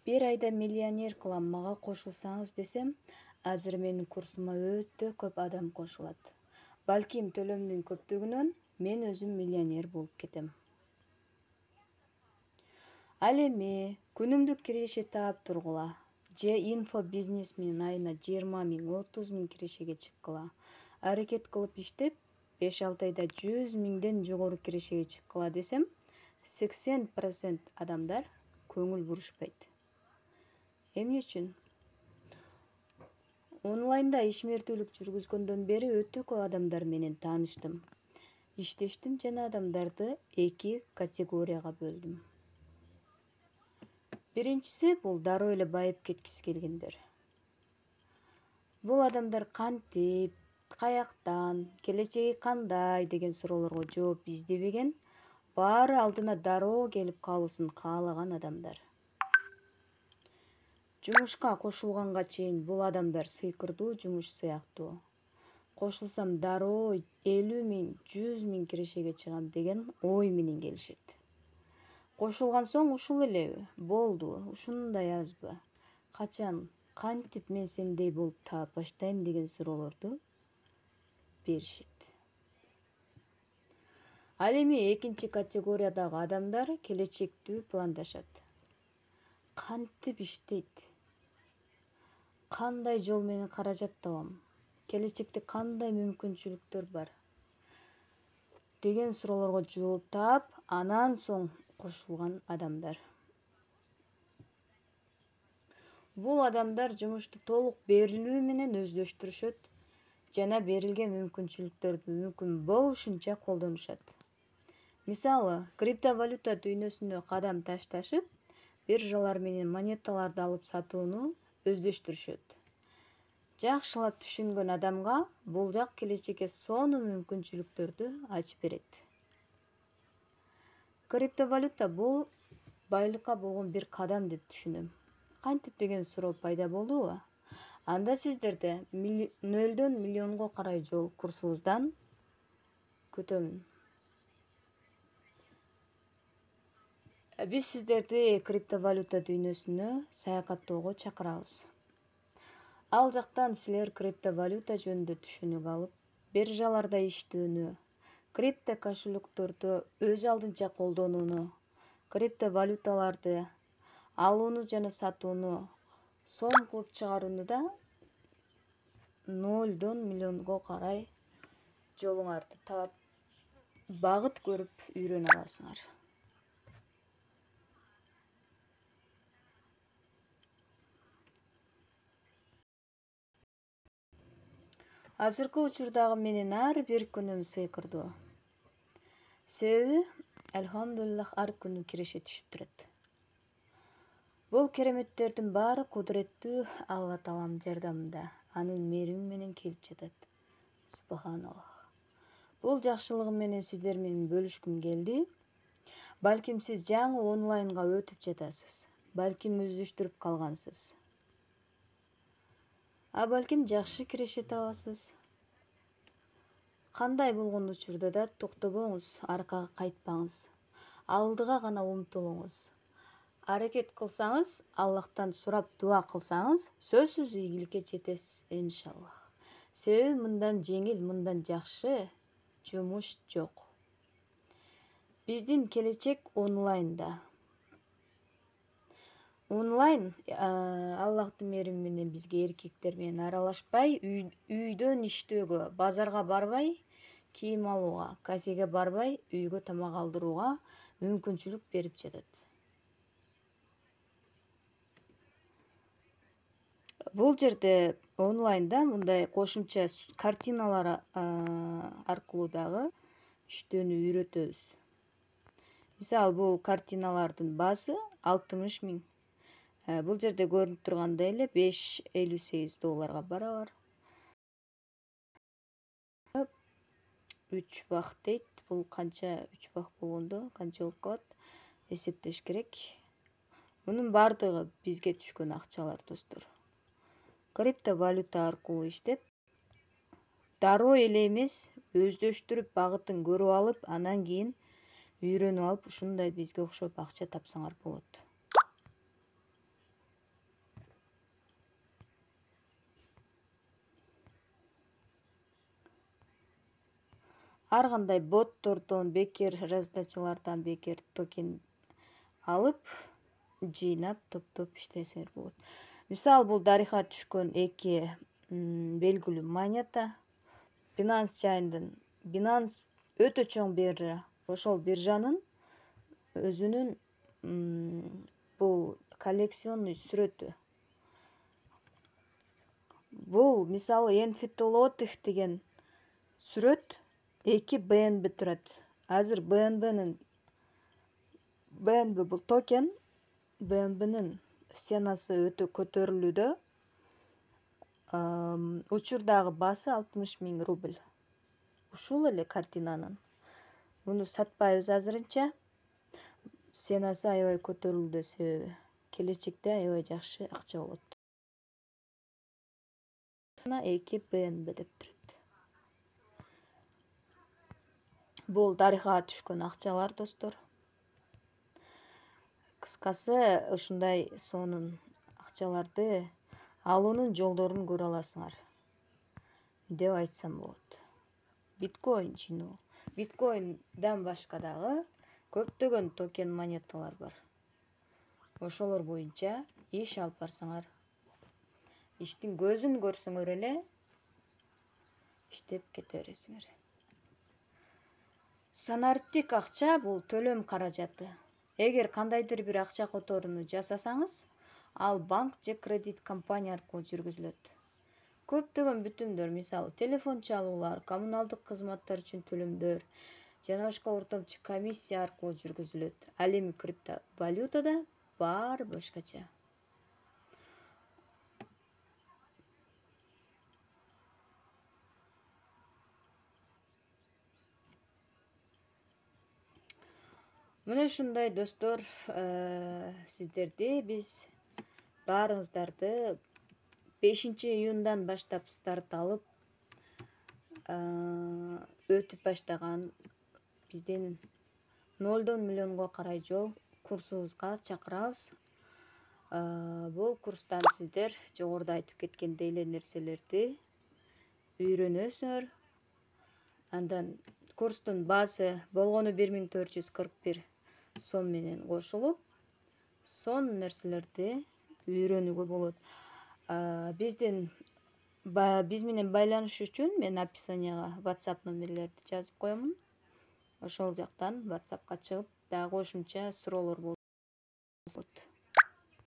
Bir ayda миллионер кылам, мага кошулсаңыз десем, азыр менин курсума өтө көп адам кошулат. Балким төлөмдүн көптүгүнөн мен өзүм миллионер болуп кетем. Ал эми күнүмдүк киреше таап тургула же инфо бизнес менен айына 20 миң, 30 миң кирешеге чыккыла. Аракет кылып иштеп, 5-6 айда 100 миңден жогору кирешеге чыккыла десем, 80% адамдар көңүл бурушпайт. Эмне үчүн? Онлайнда ишмердүүлүк жүргүзгөндөн бери өтө көп адамдар менен тааныштым. Иштештим жана адамдарды 2 категорияга бөлдүм. Биринчиси бул дароо эле байып кеткиси келгендер. Бул адамдар кантип, каяктан, келечеги кандай деген суроолорго жооп издебеген, баары алдына дароо келип калуусун каалаган адамдар. Жумушка кошулганга чейин бул адамдар сыйкырдуу жумуш сыяктуу. Кошулсам дароо 50 миң, 100 миң кирешеге чыгам деген ой менен келишет. Кошулган соң ушул элеби? Болду, ушундай азбы? Качан, кантип мен сендей болуп таап баштайм деген суроолорду беришет. Ал эми экинчи категориядагы адамдар келечектүү пландашат. Кантип иштейт? Кандай жол менен каражат табам? Келечекте кандай мүмкүнчүлүктөр бар? Деген суроолорго жооп таап, анан соң кошулган адамдар. Бул адамдар жумушту толук берилүү менен өздөштүрүшөт жана берилген мүмкүнчүлүктөрдү мүмкүн болушунча колдонушат. Мисалы, криптовалюта дүйнөсүнө кадам ташташып, биржалар менен монеталарды алып сатууну өздөштүрүшөт. Жакшылап түшүнгөн адамга бул жак келечекке сонун мүмкүнчүлүктөрдү ачып берет. Криптовалюта бул байлыкка болгон бир кадам деп түшүнөм. Кантип деген суроо пайда болдубу? Анда сиздерди 0-дөн миллионго карай жол курсубуздан күтөмүн. Биз сиздерди криптовалюта дүйнөсүнө саякаттоого чакырабыз. Ал жактан силер криптовалюта жөнүндө түшүнүк алып, биржаларда иштөөнү, крипто кошелектөрдү өз алдынча колдонууну, криптовалюталарды алууну жана сатууну, сом кылып чыгарууну да 0-дон миллионго карай жолуңарды таап, багыт көрүп үйрөнө аласыңар. Азыркы учурдагы менин ар бир күнүм сыйкырдуу. Себеби, элхамдулиллах, ар күнү киреше түшүп турат. Бул кереметтердин баары кудуреттүү Алла Таалам жардамында, анын мээрими менен келип жатат. Субханаллах. Бул жакшылыгым менен сиздер менен бөлүшкүм келди. Балким сиз жаңы онлайнга өтүп жатасыз. Балким өздөштүрүп калгансыз. А балким жакшы киреше табасыз. Кандай болгон учурда да токтобоңуз, аркага кайтпаңыз. Алдыга гана умтулуңуз. Аракет кылсаңыз, Аллахтан сурап дуа кылсаңыз, сөзсүз ийгиликке жетесиз, иншаллах. Себеби мындан жеңил, мындан жакшы жумуш жок. Биздин келечек онлайнда. Онлайн Аллахтын мээрими менен бизге эркектер менен аралашпай, үйдөн иштөөгө, базарга барбай, кийим алууга, кафеге барбай, үйгө тамак алдырууга мүмкүнчүлүк берип жатат. Бул жерде онлайнда мындай кошумча картиналар аркылуу дагы иштөөнү үйрөтөбүз. Мисалы, бул картиналардын баасы 60 миң. Бул жерде көрүнүп тургандай эле $5.58 баралар. 3 вак дейт. Бул канча 3 вак болгондо канча болуп калат? Эсептеш керек. Мунун бардыгы бизге түшкөн акчалар, достор. Криптовалюта аркылуу иштеп, дароо эле эмес, өздөштүрүп, багытын көрүп алып, анан кийин үйрөнүп алып, ушундай бизге окшоп акча тапсаңар болот. ар кандай боттордон бекер раздачалардан бекер токен алып жыйнап топтоп иштесеңер болот. Мисалы бул тарыхка түшкөн эки белгилүү монета. Binance жайындын Binance өтө чоң биржа. Ошол биржанын өзүнүн бул коллекционный сүрөтү. Бул мисалы Enfitolotих деген сүрөт 2 BNB турат. Азыр BNB бул токен, BNB'нин ценасы өтө көтөрүлүүдө. Учурдагы баасы 60.000 рубль. Ушул эле картинанын. Муну сатпайбыз азырынча. Ценасы аябай көтөрүлүүдө себеби келечекте аябай жакшы акча болот. 2 BNB деп турат. Бул тарыхка түшкөн акчалар, достор. Кыскасы, ушундай сонун акчаларды алуунун жолдорун көрө аласыңар деп айтсам болот. Биткоин жиноо. Биткоиндан башка дагы көптөгөн токен монеталар бар. Ошолор боюнча иш алып барсаңар, иштин көзүн көрсөңөр эле иштеп кете бересиңер. Санариптик акча бул төлөм каражаты. Эгер кандайдыр бир акча которууну жасасаңыз, ал банк же кредит компания аркылуу жүргүзүлөт. Көптөгөн бүтүмдөр, мисалы телефон чалуулар, коммуналдык кызматтар үчүн төлөмдөр жана башка ортомчу комиссия аркылуу жүргүзүлөт. Ал эми криптовалютада баары башкача. Мына ушундай, достор, сиздерди биз баарыңыздарды 5-июндан баштап старт алып өтүп баштаган биздин 0 миллионго карай жол курсубузга чакырабыз. Бул курстан сиздер жогоруда айтып кеткендей эле нерселерди үйрөнөсүңөр. Андан курстун баасы болгону 1441 сом менен кошулуп, сон нерселерди үйрөнүүгө болот. Биз менен байланышуу үчүн мен описанияга WhatsApp номерлерди жазып коемун. Ошол жактан WhatsAppка чыгып, дагы кошумча суроолор болот.